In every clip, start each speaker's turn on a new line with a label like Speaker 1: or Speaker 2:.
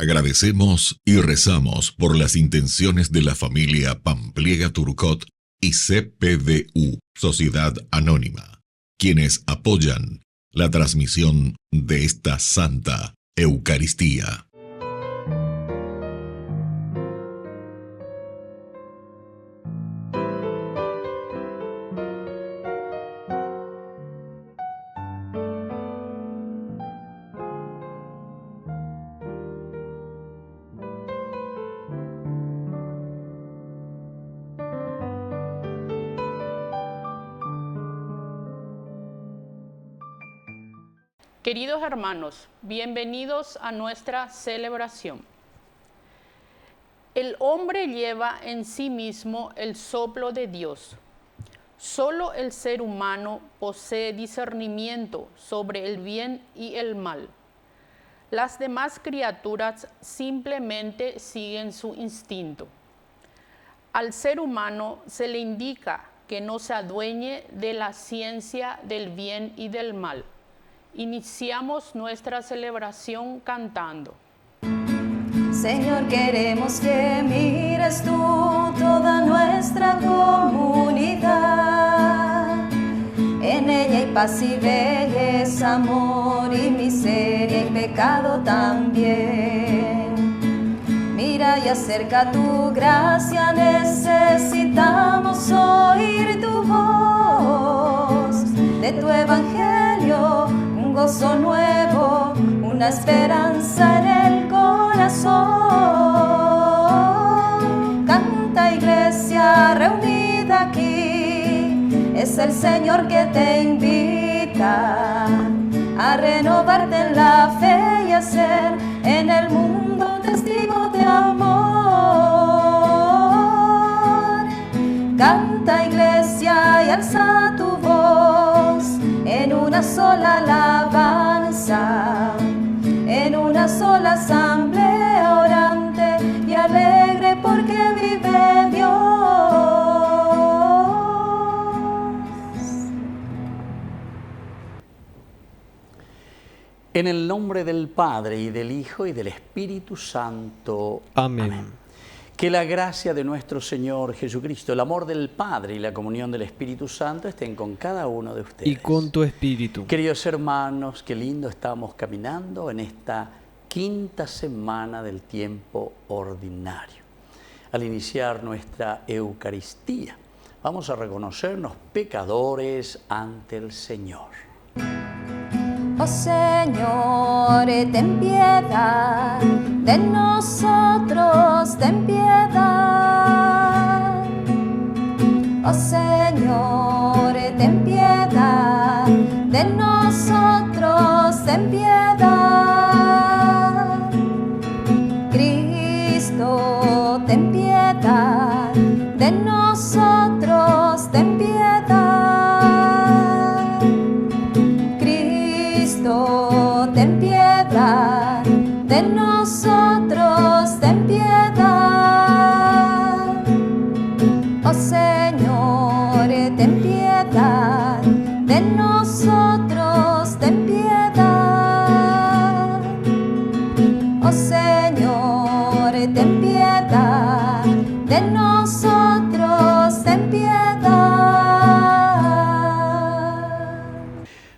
Speaker 1: Agradecemos y rezamos por las intenciones de la familia Pampliega Turcot y CPDU, Sociedad Anónima, quienes apoyan la transmisión de esta Santa Eucaristía.
Speaker 2: Queridos hermanos, bienvenidos a nuestra celebración. El hombre lleva en sí mismo el soplo de Dios. Solo el ser humano posee discernimiento sobre el bien y el mal. Las demás criaturas simplemente siguen su instinto. Al ser humano se le indica que no se adueñe de la ciencia del bien y del mal. Iniciamos nuestra celebración cantando.
Speaker 3: Señor, queremos que mires tú toda nuestra comunidad. En ella hay paz y belleza, amor y miseria y pecado también. Mira y acerca tu gracia, necesitamos oír tu voz. De tu evangelio un gozo nuevo, una esperanza en el corazón. Canta, iglesia reunida aquí, es el Señor que te invita a renovarte en la fe y a ser en el mundo testigo de amor. Canta, iglesia, y alza tu voz en una sola alabanza, en una sola asamblea orante y alegre porque vive Dios.
Speaker 4: En el nombre del Padre, y del Hijo, y del Espíritu Santo.
Speaker 5: Amén.
Speaker 4: Amén. Que la gracia de nuestro Señor Jesucristo, el amor del Padre y la comunión del Espíritu Santo estén con cada uno de ustedes.
Speaker 5: Y con tu espíritu.
Speaker 4: Queridos hermanos, qué lindo estamos caminando en esta quinta semana del tiempo ordinario. Al iniciar nuestra Eucaristía, vamos a reconocernos pecadores ante el Señor.
Speaker 3: Oh Señor, ten piedad de nosotros, ten piedad. Oh Señor, ten piedad de nosotros, ten piedad. Cristo, ten piedad de nosotros, ten piedad. Cristo, ten piedad de nosotros, ten piedad. Oh Señor, ten piedad de nosotros, ten piedad. Oh Señor, ten piedad de nosotros, ten piedad.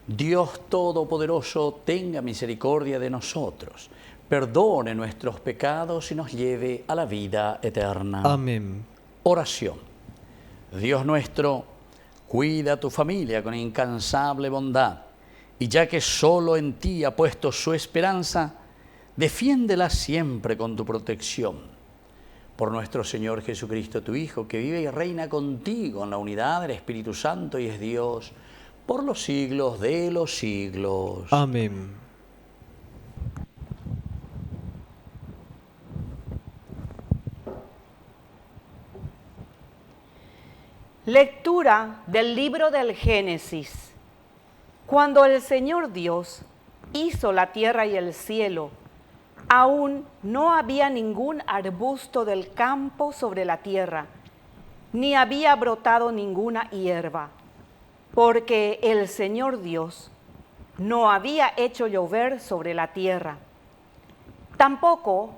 Speaker 4: Dios Todopoderoso, tenga misericordia de nosotros, perdone nuestros pecados y nos lleve a la vida eterna.
Speaker 5: Amén.
Speaker 4: Oración. Dios nuestro, cuida a tu familia con incansable bondad, y ya que solo en ti ha puesto su esperanza, defiéndela siempre con tu protección. Por nuestro Señor Jesucristo, tu Hijo, que vive y reina contigo en la unidad del Espíritu Santo y es Dios, por los siglos de los siglos.
Speaker 5: Amén.
Speaker 6: Lectura del libro del Génesis. Cuando el Señor Dios hizo la tierra y el cielo, aún no había ningún arbusto del campo sobre la tierra, ni había brotado ninguna hierba, porque el Señor Dios no había hecho llover sobre la tierra. Tampoco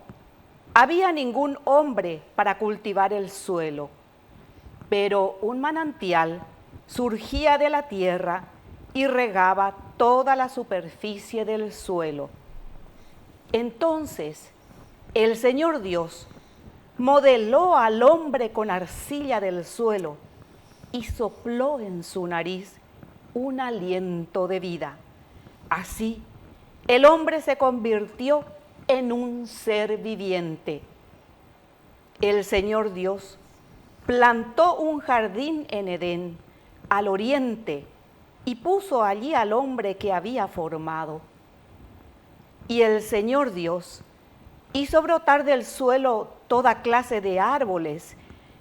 Speaker 6: había ningún hombre para cultivar el suelo, pero un manantial surgía de la tierra y regaba toda la superficie del suelo. Entonces el Señor Dios modeló al hombre con arcilla del suelo y sopló en su nariz un aliento de vida. Así, el hombre se convirtió en un ser viviente. El Señor Dios plantó un jardín en Edén, al oriente, y puso allí al hombre que había formado. Y el Señor Dios hizo brotar del suelo toda clase de árboles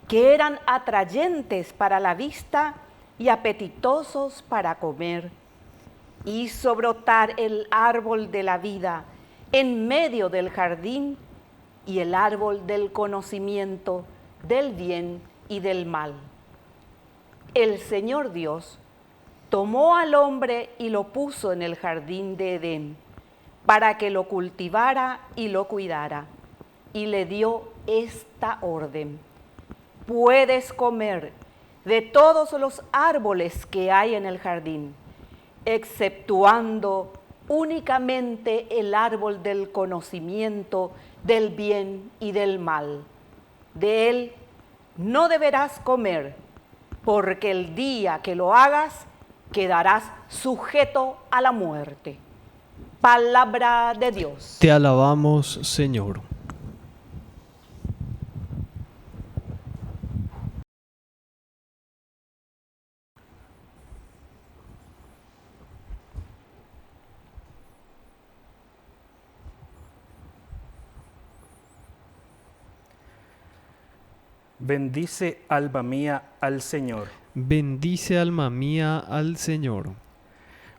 Speaker 6: que eran atrayentes para la vista y apetitosos para comer. Hizo brotar el árbol de la vida en medio del jardín y el árbol del conocimiento del bien y del mal. El Señor Dios tomó al hombre y lo puso en el jardín de Edén para que lo cultivara y lo cuidara, y le dio esta orden: puedes comer de todos los árboles que hay en el jardín, exceptuando únicamente el árbol del conocimiento del bien y del mal. De él no deberás comer, porque el día que lo hagas quedarás sujeto a la muerte. Palabra de Dios.
Speaker 5: Te alabamos, Señor.
Speaker 7: Bendice, alma mía, al Señor.
Speaker 5: Bendice, alma mía, al Señor.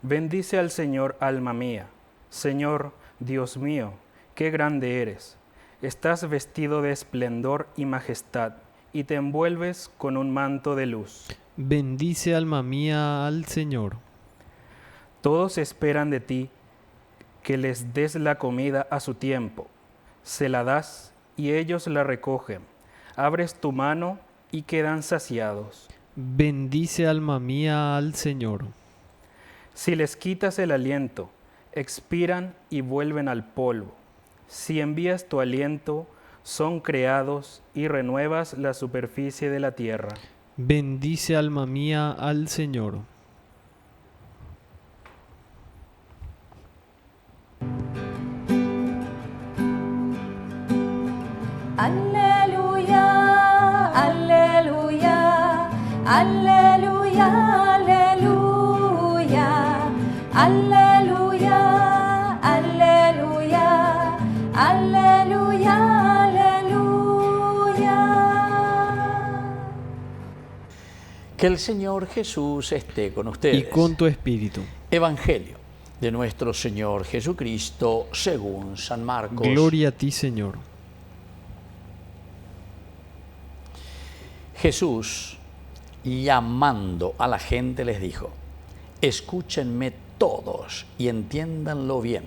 Speaker 7: Bendice al Señor, alma mía. Señor, Dios mío, qué grande eres. Estás vestido de esplendor y majestad, y te envuelves con un manto de luz.
Speaker 5: Bendice, alma mía, al Señor.
Speaker 7: Todos esperan de ti que les des la comida a su tiempo. Se la das y ellos la recogen. Abres tu mano y quedan saciados.
Speaker 5: Bendice, alma mía, al Señor.
Speaker 7: Si les quitas el aliento, expiran y vuelven al polvo. Si envías tu aliento, son creados y renuevas la superficie de la tierra.
Speaker 5: Bendice, alma mía, al Señor.
Speaker 3: Aleluya, aleluya, aleluya, aleluya, aleluya, aleluya, aleluya, aleluya.
Speaker 4: Que el Señor Jesús esté con ustedes.
Speaker 5: Y con tu espíritu.
Speaker 4: Evangelio de nuestro Señor Jesucristo según San Marcos.
Speaker 5: Gloria a ti, Señor.
Speaker 4: Jesús, llamando a la gente, les dijo: escúchenme todos y entiéndanlo bien.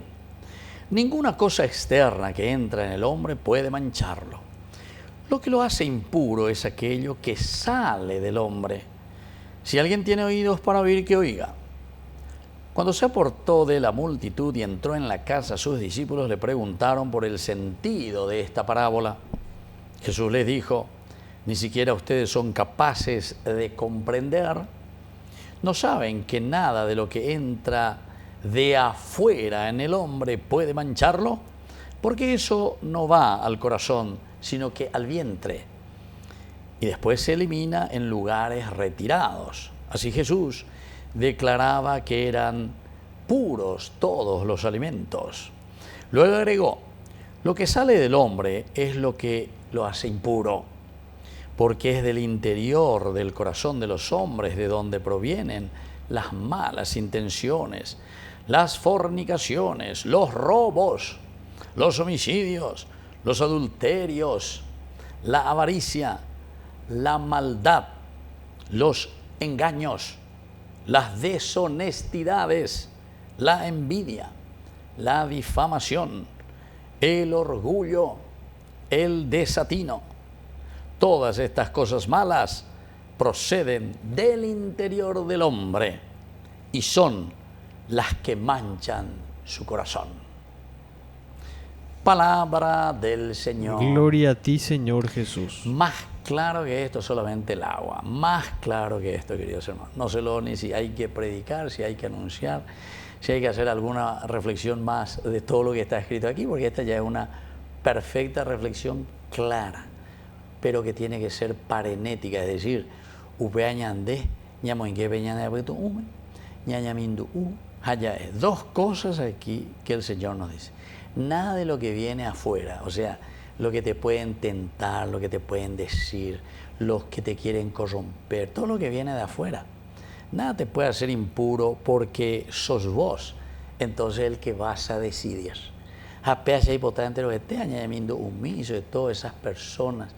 Speaker 4: Ninguna cosa externa que entra en el hombre puede mancharlo. Lo que lo hace impuro es aquello que sale del hombre. Si alguien tiene oídos para oír, que oiga. Cuando se apartó de la multitud y entró en la casa, sus discípulos le preguntaron por el sentido de esta parábola. Jesús les dijo: ¿ni siquiera ustedes son capaces de comprender? ¿No saben que nada de lo que entra de afuera en el hombre puede mancharlo? Porque eso no va al corazón, sino que al vientre, y después se elimina en lugares retirados. Así Jesús declaraba que eran puros todos los alimentos. Luego agregó: lo que sale del hombre es lo que lo hace impuro, porque es del interior del corazón de los hombres de donde provienen las malas intenciones, las fornicaciones, los robos, los homicidios, los adulterios, la avaricia, la maldad, los engaños, las deshonestidades, la envidia, la difamación, el orgullo, el desatino. Todas estas cosas malas proceden del interior del hombre y son las que manchan su corazón. Palabra del Señor.
Speaker 5: Gloria a ti, Señor Jesús.
Speaker 4: Más claro que esto solamente el agua, más claro que esto, queridos hermanos. No sé ni si hay que predicar, si hay que anunciar, si hay que hacer alguna reflexión más de todo lo que está escrito aquí, porque esta ya es una perfecta reflexión clara, pero que tiene que ser parenética, es decir, upeañandé, ñamoinque peñanabetu ume, ñañamindu haya dos cosas aquí que el Señor nos dice. Nada de lo que viene afuera, o sea, lo que te pueden tentar, lo que te pueden decir, los que te quieren corromper, todo lo que viene de afuera. Nada te puede hacer impuro porque sos vos, entonces el que vas a decidir. Apenas hay potente lo que te añadiendo humizo de todas esas personas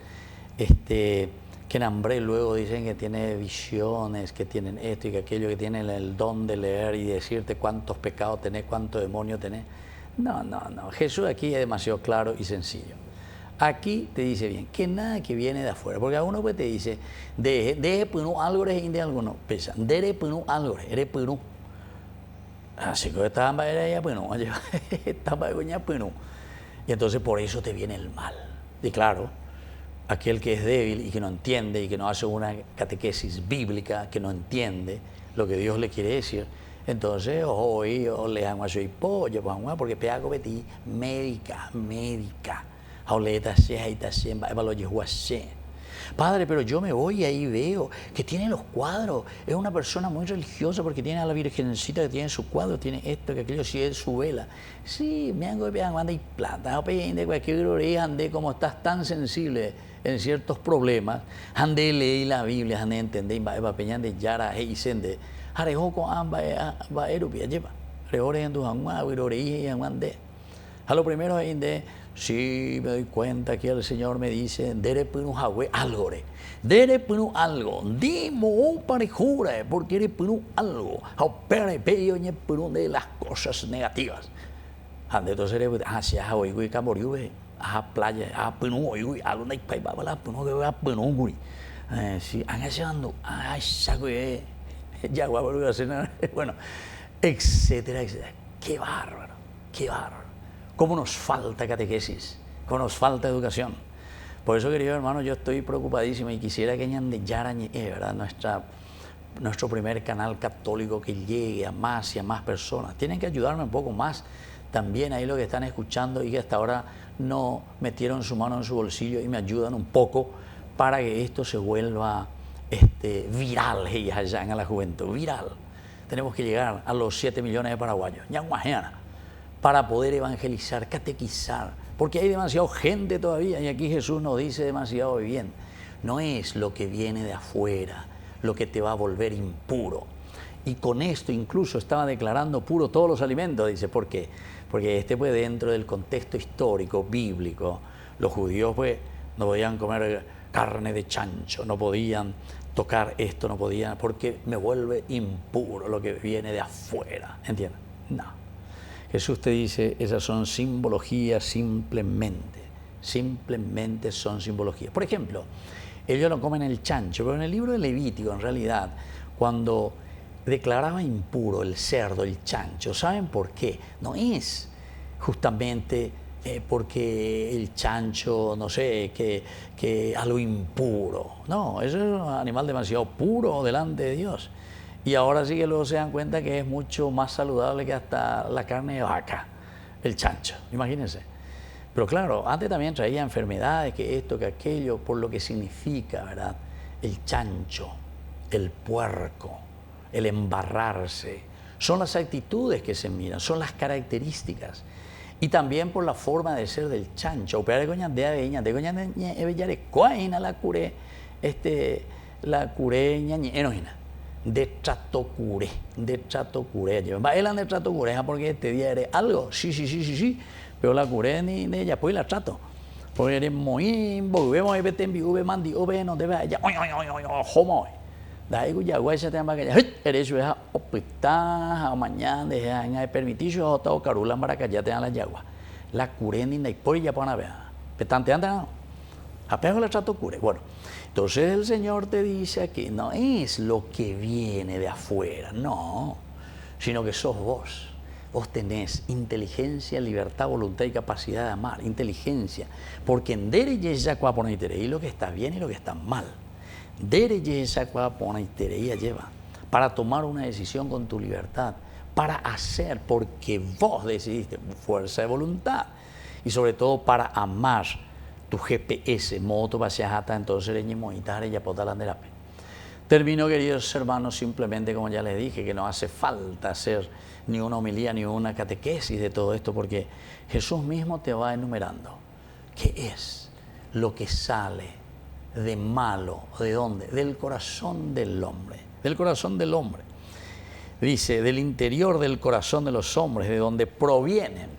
Speaker 4: que en hambre luego dicen que tienen visiones, que tienen esto y que aquello, que tienen el don de leer y decirte cuántos pecados tenés, cuántos demonios tenés. No. Jesús aquí es demasiado claro y sencillo. Aquí te dice bien, que nada que viene de afuera, porque a uno pues te dice, deje punu algo de alguno, pesa, dere punu algo, eres punu. Así que estaba era ya punu, estaba ya punu. Y entonces por eso te viene el mal. Y claro, aquel que es débil y que no entiende y que no hace una catequesis bíblica, que no entiende lo que Dios le quiere decir, entonces hoy le hago así pollo, porque peago betí médica. Padre, pero yo me voy y ahí veo que tiene los cuadros, es una persona muy religiosa porque tiene a la Virgencita que tiene su cuadro, tiene esto, que aquello, si es su vela. Sí, me hago de anda y plata, de cualquier orilla, ande como estás tan sensible en ciertos problemas, ande leí la Biblia, ande entender, va peñan de yara y sende, arejo con amba va erupia lleva, reore en tu hangua, y ande. A lo primero es de sí, me doy cuenta que el Señor me dice, dere punu jagüe algo, dere punu algo, dimo un parejura, porque eres punu algo, aupere peyo ñe punu de las cosas negativas. Ande entonces si ha oigo y camoriu, playa, punu oigo, algo de paiba, punu que va punu guri. Si han hecho sabe ya bueno, etcétera. Qué bárbaro. ¿Cómo nos falta catequesis? ¿Cómo nos falta educación? Por eso, querido hermano, yo estoy preocupadísimo y quisiera que ¿verdad? Nuestro primer canal católico que llegue a más y a más personas. Tienen que ayudarme un poco más también ahí los que están escuchando y que hasta ahora no metieron su mano en su bolsillo y me ayudan un poco para que esto se vuelva viral allá en la juventud, viral. Tenemos que llegar a los 7 millones de paraguayos, para poder evangelizar, catequizar, porque hay demasiada gente todavía y aquí Jesús nos dice demasiado bien. No es lo que viene de afuera lo que te va a volver impuro. Y con esto incluso estaba declarando puro todos los alimentos, dice, ¿por qué? Porque pues dentro del contexto histórico, bíblico, los judíos pues no podían comer carne de chancho, no podían tocar esto, no podían, porque me vuelve impuro lo que viene de afuera, ¿entiendes? No. Jesús te dice, esas son simbologías simplemente son simbologías. Por ejemplo, ellos no comen el chancho, pero en el libro de Levítico, en realidad, cuando declaraba impuro el cerdo, el chancho, ¿saben por qué? No es justamente porque el chancho, no sé, que algo impuro. No, eso es un animal demasiado puro delante de Dios. Y ahora sí que luego se dan cuenta que es mucho más saludable que hasta la carne de vaca, el chancho, imagínense. Pero claro, antes también traía enfermedades, que esto, que aquello, por lo que significa, ¿verdad? El chancho, el puerco, el embarrarse, son las actitudes que se miran, son las características. Y también por la forma de ser del chancho. La cureña, de trato curé, va él de trato cureja porque este día eres algo, sí, pero la curé ni de ella, pues la trato, porque eres muy vemos v mandi no debe allá, homo, da ahí ya guay se te llama que ya eres su hija opita mañana de permitir yo todo carula para que ya te dan la yagua la cureninda y por ella para ver. Petante anda, apego la trato cure. Bueno, entonces el Señor te dice aquí, no es lo que viene de afuera, no, sino que sos vos. Vos tenés inteligencia, libertad, voluntad y capacidad de amar, inteligencia, porque en dere ya cua pone y lo que está bien y lo que está mal. Dere ya cua pone y lleva para tomar una decisión con tu libertad, para hacer porque vos decidiste, fuerza de voluntad, y sobre todo para amar tu GPS, moto paseajata, entonces ya potalanderape. Termino, queridos hermanos, simplemente como ya les dije, que no hace falta hacer ni una homilía ni una catequesis de todo esto, porque Jesús mismo te va enumerando qué es lo que sale de malo, ¿de dónde? Del corazón del hombre, del corazón del hombre. Dice, del interior del corazón de los hombres, de donde provienen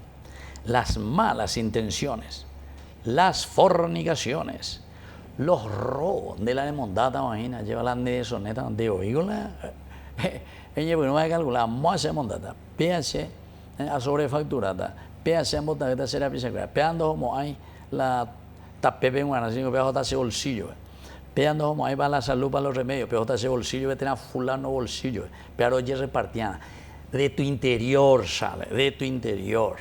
Speaker 4: las malas intenciones, las fornicaciones, los robos de la demondata, imagina, lleva la de soneta, de oígola, ella no va a calcular, más mondata, pH a sobrefacturata, pH en botageta será pisacura, peando como hay la tapepe en una, así que pejo ese bolsillo, peando como hay para la salud, para los remedios, pejo ese bolsillo, ve tener fulano bolsillo, pero oye repartiana, de tu interior sale, de tu interior.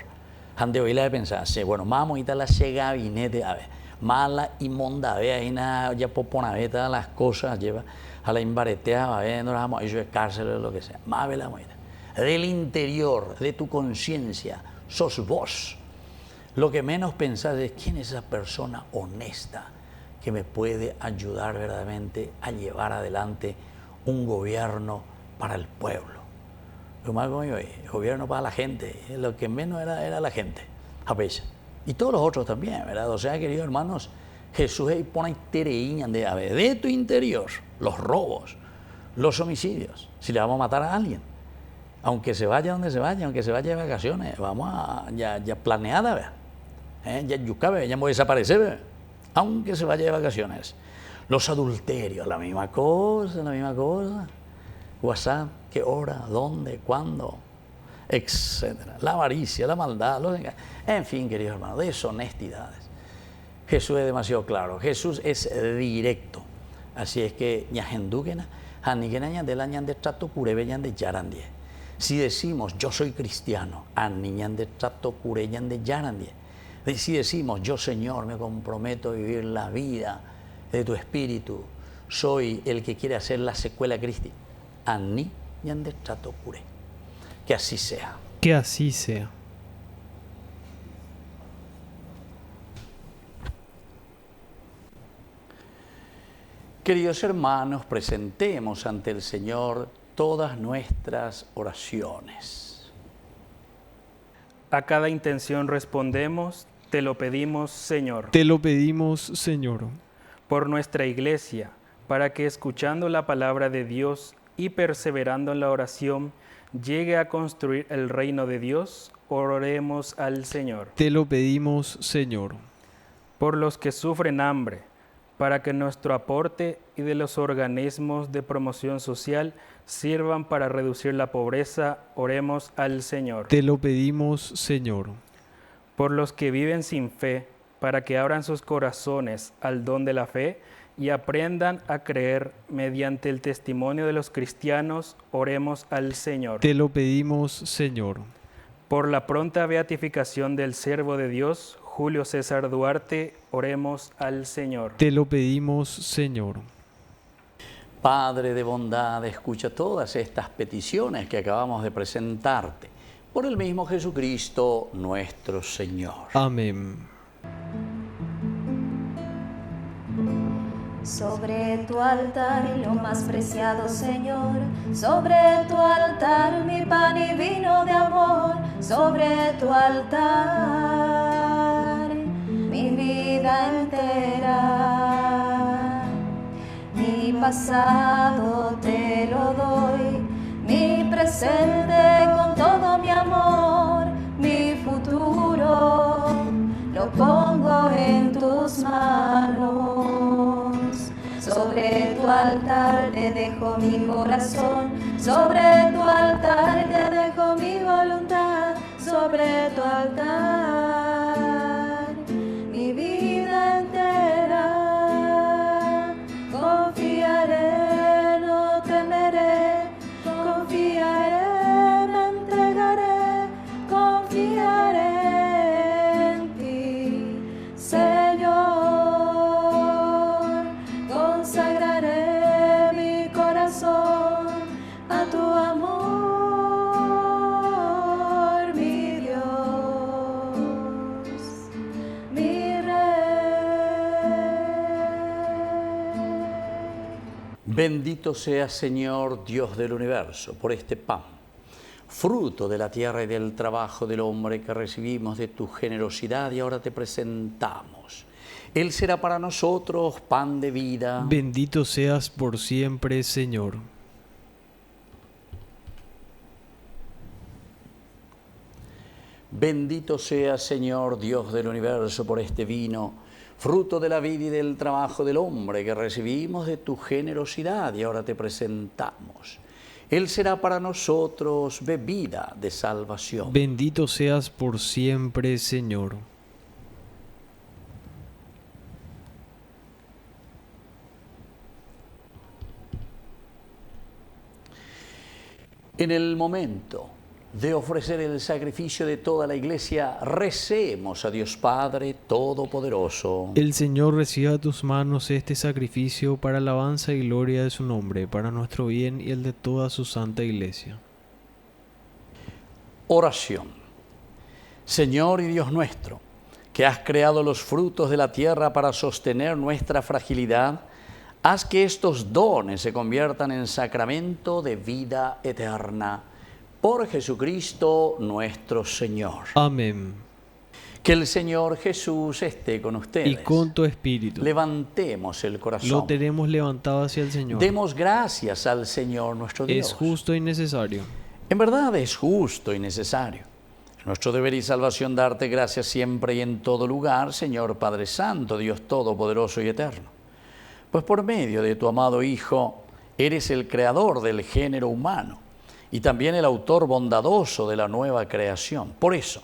Speaker 4: Ante hoy la de pensar, bueno, vamos a la gabinete, a ver, mala y monda, ve ahí nada, ya poponaveta las cosas, lleva a la imbaretea, va viendo, vamos a ir de cárcel o lo que sea, más ve la muerte. Del interior, de tu conciencia, sos vos. Lo que menos pensás es quién es esa persona honesta que me puede ayudar verdaderamente a llevar adelante un gobierno para el pueblo. Lo más como yo, el gobierno para la gente, lo que menos era la gente, a veces. Y todos los otros también, ¿verdad? O sea, queridos hermanos, Jesús pone tereíña de tu interior, los robos, los homicidios, si le vamos a matar a alguien. Aunque se vaya donde se vaya, aunque se vaya de vacaciones, vamos a ya planeada, ¿verdad? Ya yucabe, ya voy a desaparecer, ¿verdad? Aunque se vaya de vacaciones. Los adulterios, la misma cosa. WhatsApp, qué hora, dónde, cuándo, etcétera. La avaricia, la maldad, en fin, queridos hermanos, deshonestidades. Jesús es demasiado claro, Jesús es directo. Así es que si decimos yo soy cristiano, si decimos yo Señor me comprometo a vivir la vida de tu espíritu, soy el que quiere hacer la secuela Cristi, que así sea.
Speaker 5: Que así sea.
Speaker 4: Queridos hermanos, presentemos ante el Señor todas nuestras oraciones.
Speaker 7: A cada intención respondemos, te lo pedimos, Señor.
Speaker 5: Te lo pedimos, Señor.
Speaker 7: Por nuestra iglesia, para que escuchando la palabra de Dios y perseverando en la oración, llegue a construir el reino de Dios, oremos al Señor.
Speaker 5: Te lo pedimos, Señor.
Speaker 7: Por los que sufren hambre, para que nuestro aporte y de los organismos de promoción social sirvan para reducir la pobreza, oremos al Señor.
Speaker 5: Te lo pedimos, Señor.
Speaker 7: Por los que viven sin fe, para que abran sus corazones al don de la fe y aprendan a creer mediante el testimonio de los cristianos, oremos al Señor.
Speaker 5: Te lo pedimos, Señor.
Speaker 7: Por la pronta beatificación del siervo de Dios, Julio César Duarte, oremos al Señor.
Speaker 5: Te lo pedimos, Señor.
Speaker 4: Padre de bondad, escucha todas estas peticiones que acabamos de presentarte, por el mismo Jesucristo nuestro Señor.
Speaker 5: Amén.
Speaker 3: Sobre tu altar lo más preciado, Señor, sobre tu altar mi pan y vino de amor, sobre tu altar mi vida entera, mi pasado te lo doy, mi presente con todo mi amor, mi futuro lo pongo en tus manos. Sobre tu altar te dejo mi corazón, sobre tu altar te dejo mi voluntad, sobre tu altar
Speaker 4: Bendito sea, Señor, Dios del universo, por este pan, fruto de la tierra y del trabajo del hombre que recibimos de tu generosidad y ahora te presentamos. Él será para nosotros pan de vida.
Speaker 5: Bendito seas por siempre, Señor.
Speaker 4: Bendito sea, Señor, Dios del universo, por este vino, fruto de la vida y del trabajo del hombre que recibimos de tu generosidad y ahora te presentamos. Él será para nosotros bebida de salvación.
Speaker 5: Bendito seas por siempre, Señor.
Speaker 4: En el momento de ofrecer el sacrificio de toda la Iglesia, recemos a Dios Padre Todopoderoso.
Speaker 5: El Señor reciba de tus manos este sacrificio para alabanza y gloria de su nombre, para nuestro bien y el de toda su santa Iglesia.
Speaker 4: Oración. Señor y Dios nuestro, que has creado los frutos de la tierra para sostener nuestra fragilidad, haz que estos dones se conviertan en sacramento de vida eterna. Por Jesucristo nuestro Señor.
Speaker 5: Amén.
Speaker 4: Que el Señor Jesús esté con ustedes.
Speaker 5: Y con tu espíritu.
Speaker 4: Levantemos el corazón.
Speaker 5: Lo tenemos levantado hacia el Señor.
Speaker 4: Demos gracias al Señor nuestro Dios.
Speaker 5: Es justo y necesario.
Speaker 4: En verdad es justo y necesario. Es nuestro deber y salvación darte gracias siempre y en todo lugar, Señor Padre Santo, Dios Todopoderoso y Eterno. Pues por medio de tu amado Hijo, eres el creador del género humano y también el autor bondadoso de la nueva creación. Por eso,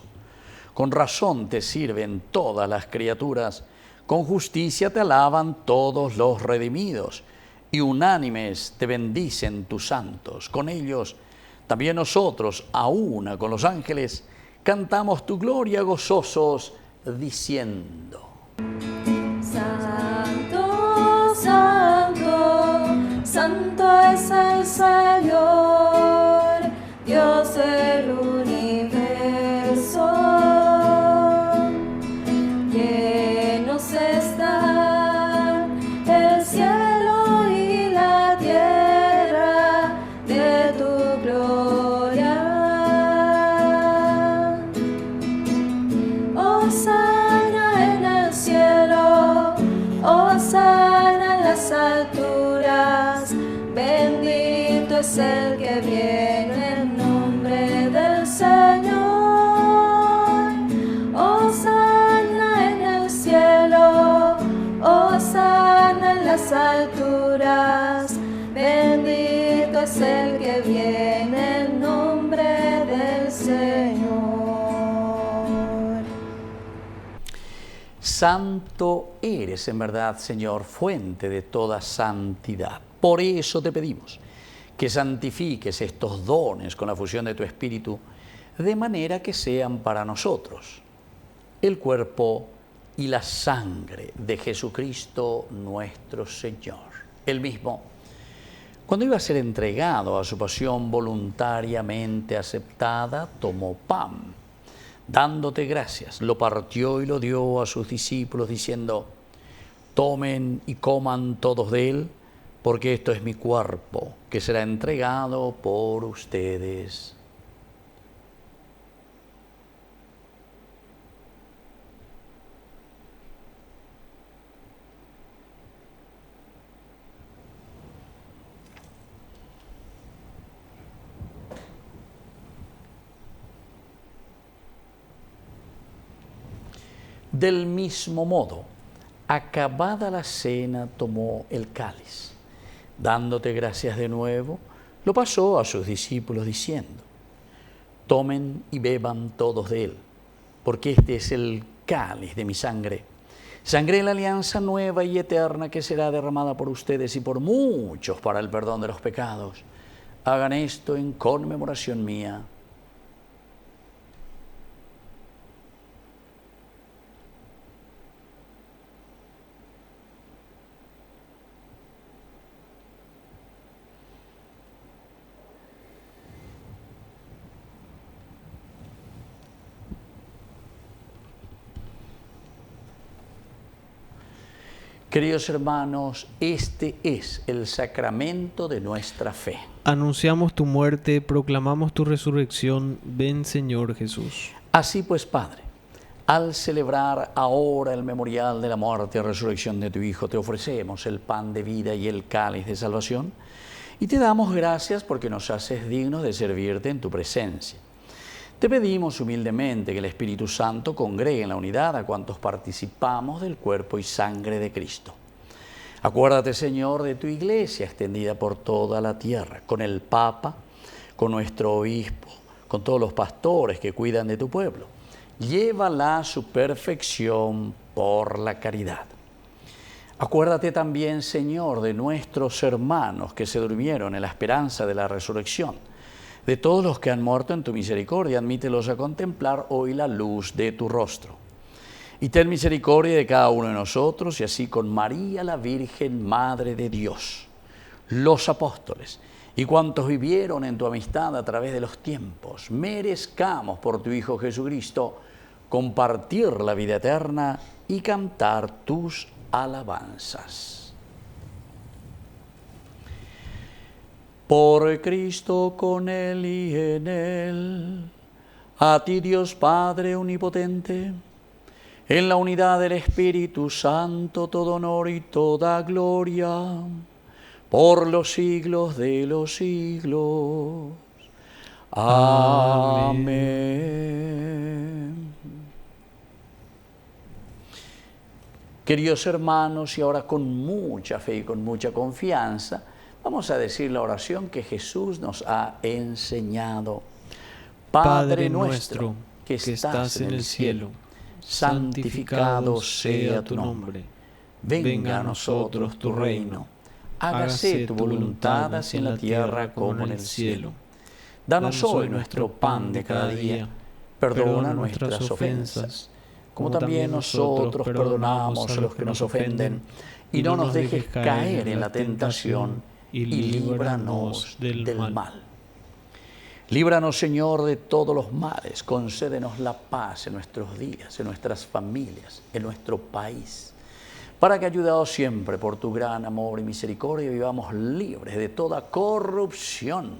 Speaker 4: con razón te sirven todas las criaturas, con justicia te alaban todos los redimidos, y unánimes te bendicen tus santos. Con ellos, también nosotros, a una con los ángeles, cantamos tu gloria gozosos, diciendo:
Speaker 3: Santo, santo, santo es el Señor, Dios del universo. Llenos están el cielo y la tierra de tu gloria. Hosana en el cielo, hosana en las alturas, bendito es el que viene en nombre del Señor. Hosana en el cielo, hosana en las alturas, bendito es el que viene en nombre del Señor.
Speaker 4: Santo eres en verdad, Señor, fuente de toda santidad. Por eso te pedimos que santifiques estos dones con la fusión de tu Espíritu, de manera que sean para nosotros el cuerpo y la sangre de Jesucristo nuestro Señor. Él mismo, cuando iba a ser entregado a su pasión voluntariamente aceptada, tomó pan, dándote gracias, lo partió y lo dio a sus discípulos, diciendo: tomen y coman todos de él, porque esto es mi cuerpo, que será entregado por ustedes. Del mismo modo, acabada la cena, tomó el cáliz. Dándote gracias de nuevo, lo pasó a sus discípulos diciendo: tomen y beban todos de él, porque este es el cáliz de mi sangre, sangre de la alianza nueva y eterna que será derramada por ustedes y por muchos para el perdón de los pecados. Hagan esto en conmemoración mía. Queridos hermanos, este es el sacramento de nuestra fe.
Speaker 5: Anunciamos tu muerte, proclamamos tu resurrección. Ven, Señor Jesús.
Speaker 4: Así pues, Padre, al celebrar ahora el memorial de la muerte y resurrección de tu Hijo, te ofrecemos el pan de vida y el cáliz de salvación, y te damos gracias porque nos haces dignos de servirte en tu presencia. Te pedimos humildemente que el Espíritu Santo congregue en la unidad a cuantos participamos del cuerpo y sangre de Cristo. Acuérdate, Señor, de tu iglesia extendida por toda la tierra, con el Papa, con nuestro obispo, con todos los pastores que cuidan de tu pueblo. Llévala a su perfección por la caridad. Acuérdate también, Señor, de nuestros hermanos que se durmieron en la esperanza de la resurrección. De todos los que han muerto en tu misericordia, admítelos a contemplar hoy la luz de tu rostro. Y ten misericordia de cada uno de nosotros, y así con María, la Virgen Madre de Dios, los apóstoles y cuantos vivieron en tu amistad a través de los tiempos, merezcamos por tu Hijo Jesucristo compartir la vida eterna y cantar tus alabanzas. Por Cristo, con Él y en Él, a ti Dios Padre Omnipotente, en la unidad del Espíritu Santo, todo honor y toda gloria, por los siglos de los siglos. Amén. Queridos hermanos, y ahora con mucha fe y con mucha confianza, vamos a decir la oración que Jesús nos ha enseñado.
Speaker 5: Padre nuestro, que estás en el cielo, santificado sea tu nombre. Venga a nosotros tu reino. Hágase tu voluntad así en la tierra como en el cielo. Danos hoy nuestro pan de cada día. Perdona nuestras ofensas, como también nosotros perdonamos a los que nos ofenden. Y no nos dejes caer en la tentación, y líbranos del mal. Líbranos, Señor, de todos los males. Concédenos la paz en nuestros días, en nuestras familias, en nuestro país, para que, ayudados siempre por tu gran amor y misericordia, vivamos libres de toda corrupción,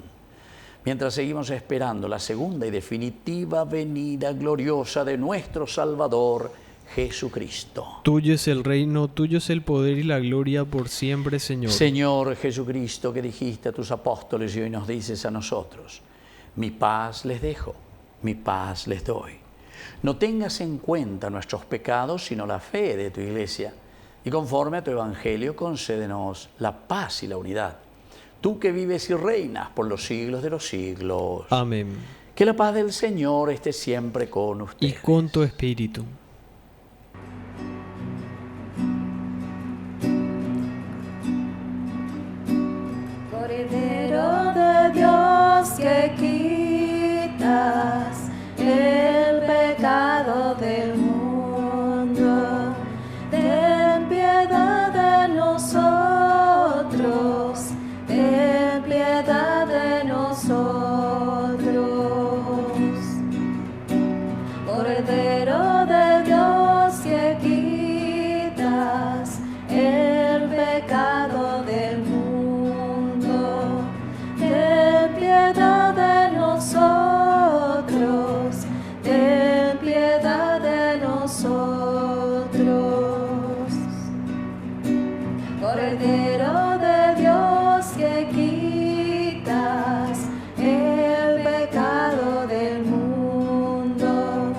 Speaker 5: mientras seguimos esperando la segunda y definitiva venida gloriosa de nuestro Salvador Jesucristo. Tuyo es el reino, tuyo es el poder y la gloria por siempre, Señor.
Speaker 4: Señor Jesucristo, que dijiste a tus apóstoles y hoy nos dices a nosotros: mi paz les dejo, mi paz les doy. No tengas en cuenta nuestros pecados, sino la fe de tu iglesia. Y conforme a tu evangelio, concédenos la paz y la unidad. Tú que vives y reinas por los siglos de los siglos.
Speaker 5: Amén.
Speaker 4: Que la paz del Señor esté siempre con ustedes.
Speaker 5: Y con tu espíritu.
Speaker 3: Cordero de Dios, que quitas el pecado del mundo, ten piedad de nosotros, ten piedad de nosotros. Cordero de Dios, que quitas el pecado del mundo, ten piedad de nosotros, ten piedad de nosotros. Cordero de Dios, que quitas el pecado del mundo,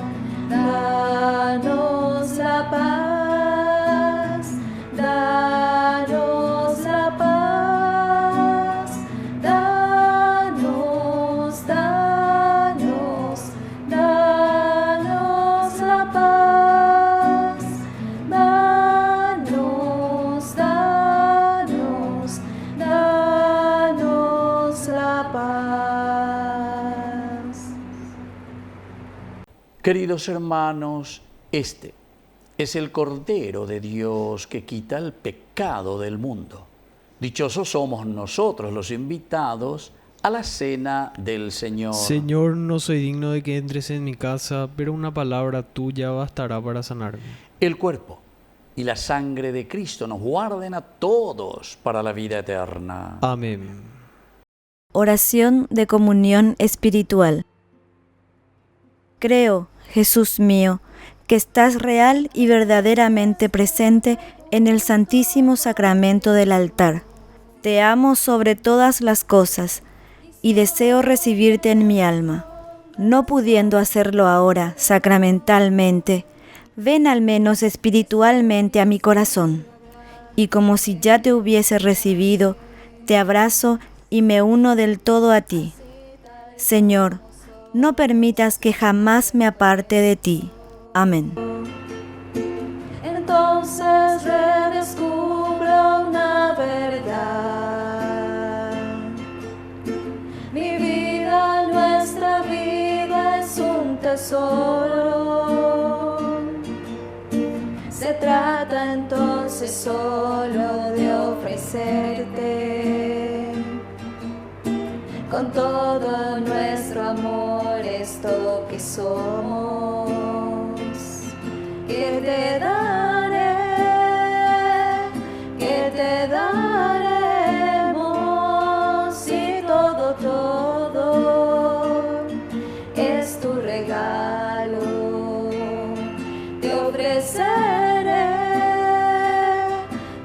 Speaker 3: danos la paz, danos la paz, danos, danos, danos la paz, danos, danos, danos la paz.
Speaker 4: Queridos hermanos, este es el Cordero de Dios que quita el pecado del mundo. Dichosos somos nosotros los invitados a la cena del Señor.
Speaker 5: Señor, no soy digno de que entres en mi casa, pero una palabra tuya bastará para sanarme.
Speaker 4: El cuerpo y la sangre de Cristo nos guarden a todos para la vida eterna.
Speaker 5: Amén.
Speaker 8: Oración de comunión espiritual. Creo, Jesús mío, que estás real y verdaderamente presente en el Santísimo Sacramento del altar. Te amo sobre todas las cosas y deseo recibirte en mi alma. No pudiendo hacerlo ahora sacramentalmente, ven al menos espiritualmente a mi corazón, y como si ya te hubiese recibido, te abrazo y me uno del todo a ti. Señor, no permitas que jamás me aparte de ti. Amén.
Speaker 3: Entonces redescubro una verdad. Mi vida, nuestra vida es un tesoro. Se trata entonces solo de ofrecerte con todo nuestro amor esto que somos, que te daremos, y todo es tu regalo.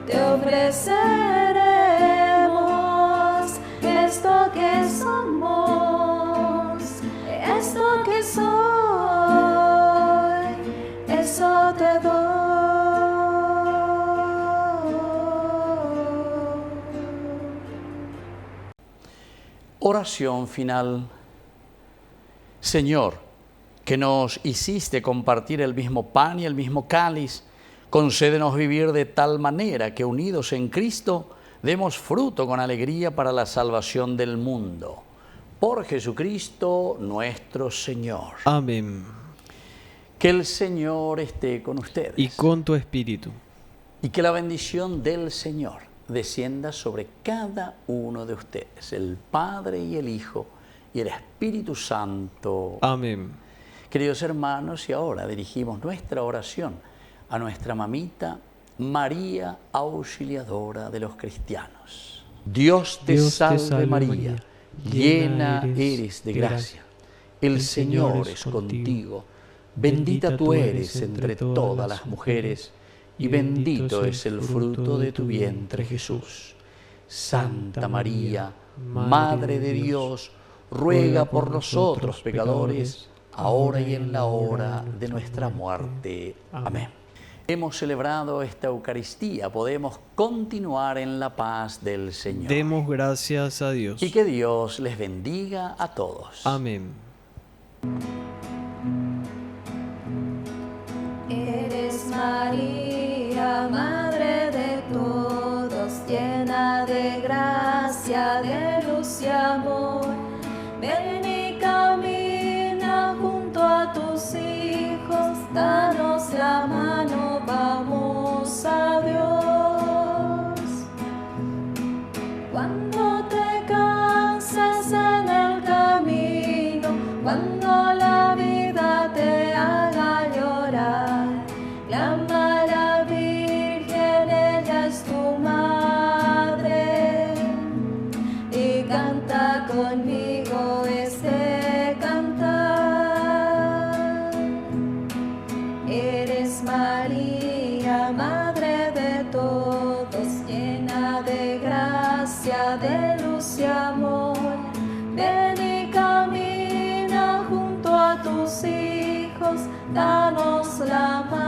Speaker 3: Te ofreceremos esto que somos, esto que soy, eso te doy.
Speaker 4: Oración final. Señor, que nos hiciste compartir el mismo pan y el mismo cáliz, concédenos vivir de tal manera que unidos en Cristo demos fruto con alegría para la salvación del mundo. Por Jesucristo nuestro Señor.
Speaker 5: Amén.
Speaker 4: Que el Señor esté con ustedes.
Speaker 5: Y con tu espíritu.
Speaker 4: Y que la bendición del Señor descienda sobre cada uno de ustedes, el Padre y el Hijo y el Espíritu Santo.
Speaker 5: Amén.
Speaker 4: Queridos hermanos, y ahora dirigimos nuestra oración a nuestra mamita María, auxiliadora de los cristianos. Dios te salve María, llena eres de gracia. El Señor es contigo. Bendita tú eres entre todas las mujeres, y bendito es el fruto de tu vientre, Jesús. Santa María, Madre de Dios, ruega por nosotros pecadores, ahora y en la hora de nuestra muerte. Amén. Hemos celebrado esta Eucaristía, podemos continuar en la paz del Señor.
Speaker 5: Demos gracias a Dios.
Speaker 4: Y que Dios les bendiga a todos.
Speaker 5: Amén.
Speaker 3: Eres María, Madre de todos, llena de gracia, de luz y amor. Ven y camina junto a tus hijos, danos la mano, vamos a Dios. Cuando te cansas en el camino, cuando la vida te haga llorar, clama a la Virgen, ella es tu madre, y canta conmigo este cantar. Eres María, Madre de todos, llena de gracia, de luz y amor. Ven y camina junto a tus hijos, danos la mano.